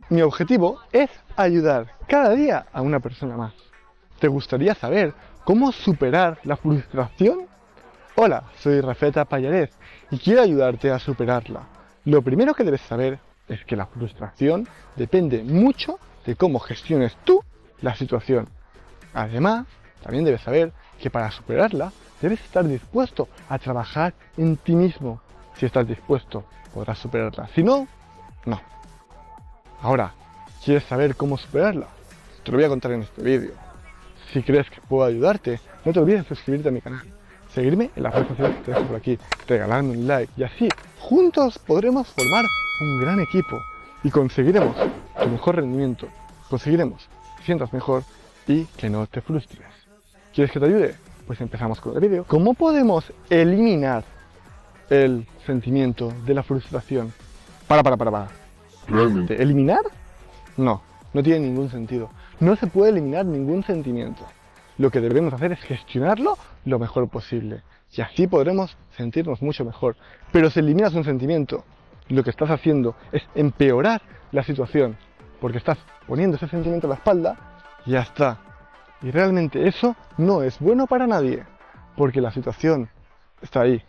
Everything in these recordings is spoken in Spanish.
Mi objetivo es ayudar cada día a una persona más. ¿Te gustaría saber cómo superar la frustración? Hola, soy Rafeta Pallares y quiero ayudarte a superarla. Lo primero que debes saber es que la frustración depende mucho de cómo gestiones tú la situación. Además, también debes saber que para superarla debes estar dispuesto a trabajar en ti mismo. Si estás dispuesto, podrás superarla. Si no, no. Ahora, ¿quieres saber cómo superarla? Te lo voy a contar en este vídeo. Si crees que puedo ayudarte, no te olvides de suscribirte a mi canal, seguirme en las redes sociales que te dejo por aquí, regalarme un like y así, juntos podremos formar un gran equipo y conseguiremos tu mejor rendimiento, conseguiremos que te sientas mejor y que no te frustres. ¿Quieres que te ayude? Pues empezamos con el vídeo. ¿Cómo podemos eliminar el sentimiento de la frustración? Para. Realmente. ¿Eliminar? No tiene ningún sentido. No se puede eliminar ningún sentimiento. Lo que debemos hacer es gestionarlo lo mejor posible. Y así podremos sentirnos mucho mejor. Pero si eliminas un sentimiento, lo que estás haciendo es empeorar la situación. Porque estás poniendo ese sentimiento a la espalda y ya está. Y realmente eso no es bueno para nadie. Porque la situación está ahí.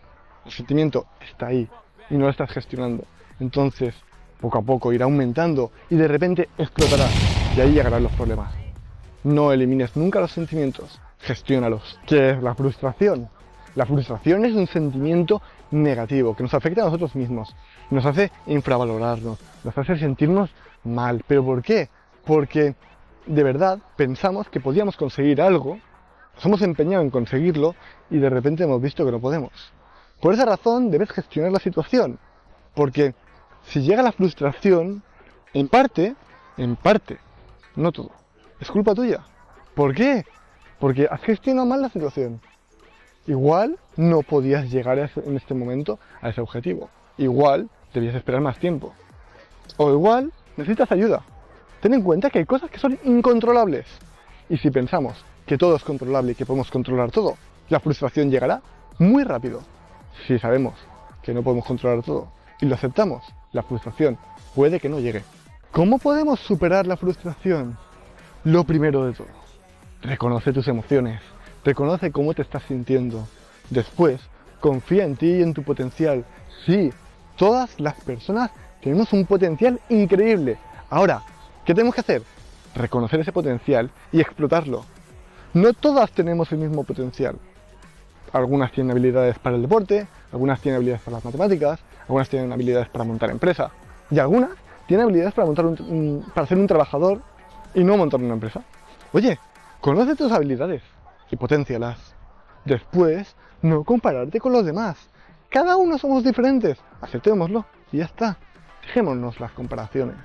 El sentimiento está ahí. Y no lo estás gestionando. Entonces, poco a poco irá aumentando y de repente explotará y ahí llegarán los problemas. No elimines nunca los sentimientos, gestiónalos. ¿Qué es la frustración? La frustración es un sentimiento negativo que nos afecta a nosotros mismos, nos hace infravalorarnos, nos hace sentirnos mal. ¿Pero por qué? Porque de verdad pensamos que podíamos conseguir algo, nos hemos empeñado en conseguirlo y de repente hemos visto que no podemos. Por esa razón debes gestionar la situación, porque si llega la frustración, en parte, no todo, es culpa tuya. ¿Por qué? Porque has gestionado mal la situación. Igual no podías llegar en este momento a ese objetivo. Igual debías esperar más tiempo. O igual necesitas ayuda. Ten en cuenta que hay cosas que son incontrolables. Y si pensamos que todo es controlable y que podemos controlar todo, la frustración llegará muy rápido. Si sabemos que no podemos controlar todo y lo aceptamos, la frustración puede que no llegue. ¿Cómo podemos superar la frustración? Lo primero de todo, reconoce tus emociones, reconoce cómo te estás sintiendo. Después, confía en ti y en tu potencial. Sí, todas las personas tenemos un potencial increíble. Ahora, ¿qué tenemos que hacer? Reconocer ese potencial y explotarlo. No todas tenemos el mismo potencial. Algunas tienen habilidades para el deporte, algunas tienen habilidades para las matemáticas, algunas tienen habilidades para montar empresa y algunas tienen habilidades para para ser un trabajador y no montar una empresa. Oye, conoce tus habilidades y potencialas. Después, no compararte con los demás. Cada uno somos diferentes, aceptémoslo y ya está. Dejémonos las comparaciones.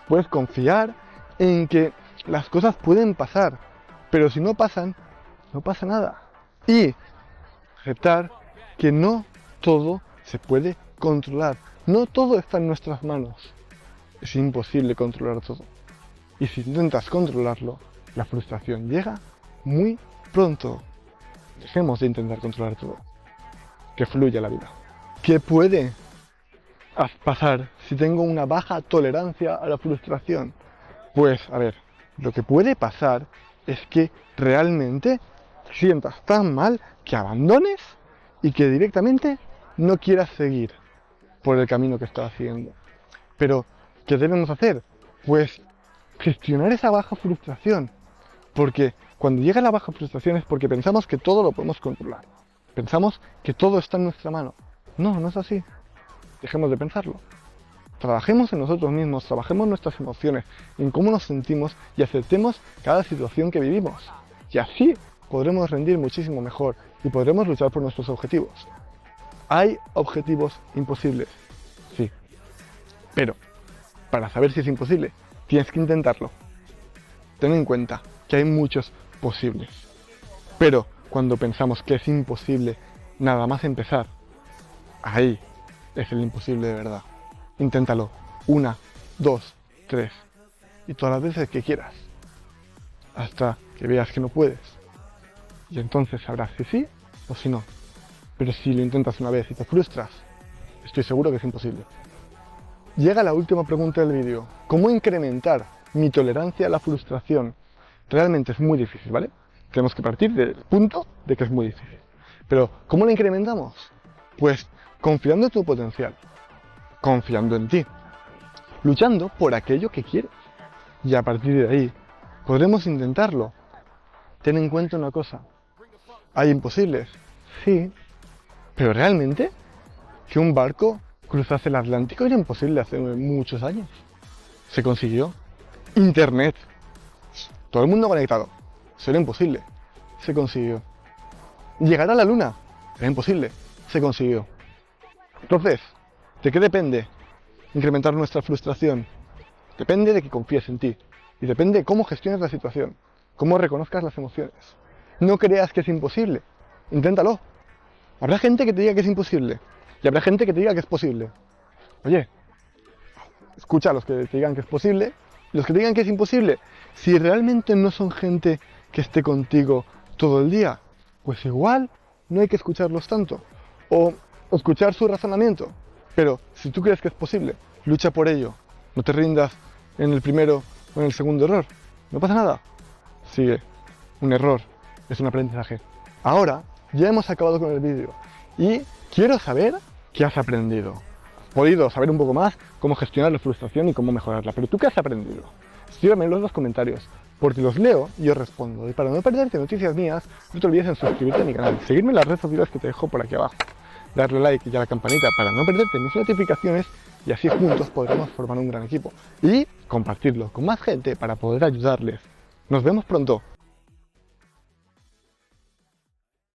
Puedes confiar en que las cosas pueden pasar, pero si no pasan, no pasa nada. Y aceptar que no todo se puede controlar, no todo está en nuestras manos. Es imposible controlar todo. Y si intentas controlarlo, la frustración llega muy pronto. Dejemos de intentar controlar todo. Que fluya la vida. ¿Qué puede pasar si tengo una baja tolerancia a la frustración? Pues, a ver, lo que puede pasar es que realmente te sientas tan mal que abandones y que directamente no quieras seguir por el camino que estás haciendo. Pero, ¿qué debemos hacer? Pues gestionar esa baja frustración. Porque cuando llega la baja frustración es porque pensamos que todo lo podemos controlar. Pensamos que todo está en nuestra mano. No, no es así. Dejemos de pensarlo. Trabajemos en nosotros mismos, trabajemos nuestras emociones, en cómo nos sentimos y aceptemos cada situación que vivimos. Y así podremos rendir muchísimo mejor y podremos luchar por nuestros objetivos. ¿Hay objetivos imposibles? Sí. Pero, para saber si es imposible, tienes que intentarlo. Ten en cuenta que hay muchos posibles. Pero, cuando pensamos que es imposible nada más empezar, ahí es el imposible de verdad. Inténtalo 1, 2, 3 y todas las veces que quieras. Hasta que veas que no puedes. Y entonces sabrás si sí o si no. Pero si lo intentas una vez y te frustras, estoy seguro que es imposible. llega la última pregunta del vídeo. ¿Cómo incrementar mi tolerancia a la frustración? Realmente es muy difícil, ¿vale? Tenemos que partir del punto de que es muy difícil. Pero, ¿cómo la incrementamos? Pues confiando en tu potencial, confiando en ti, luchando por aquello que quieres. Y a partir de ahí, podremos intentarlo. Ten en cuenta una cosa. ¿Hay imposibles? Sí. Pero realmente, que un barco cruzase el Atlántico era imposible hace muchos años. Se consiguió. Internet. Todo el mundo conectado. Eso era imposible. Se consiguió. Llegar a la luna. Era imposible. Se consiguió. Entonces, ¿de qué depende incrementar nuestra frustración? Depende de que confíes en ti. Y depende de cómo gestiones la situación. Cómo reconozcas las emociones. No creas que es imposible. Inténtalo. Habrá gente que te diga que es imposible. Y habrá gente que te diga que es posible. Oye, escucha a los que te digan que es posible. Y los que te digan que es imposible. Si realmente no son gente que esté contigo todo el día, pues igual no hay que escucharlos tanto. O escuchar su razonamiento. Pero si tú crees que es posible, lucha por ello. No te rindas en el primero o en el segundo error. No pasa nada. Sigue. Un error es un aprendizaje. Ahora ya hemos acabado con el vídeo y quiero saber qué has aprendido. Has podido saber un poco más cómo gestionar la frustración y cómo mejorarla. Pero ¿tú qué has aprendido? Escríbemelo en los comentarios, porque los leo y yo respondo. Y para no perderte noticias mías, no te olvides en suscribirte a mi canal, seguirme en las redes sociales que te dejo por aquí abajo, darle like y a la campanita para no perderte mis notificaciones y así juntos podremos formar un gran equipo. Y compartirlo con más gente para poder ayudarles. Nos vemos pronto.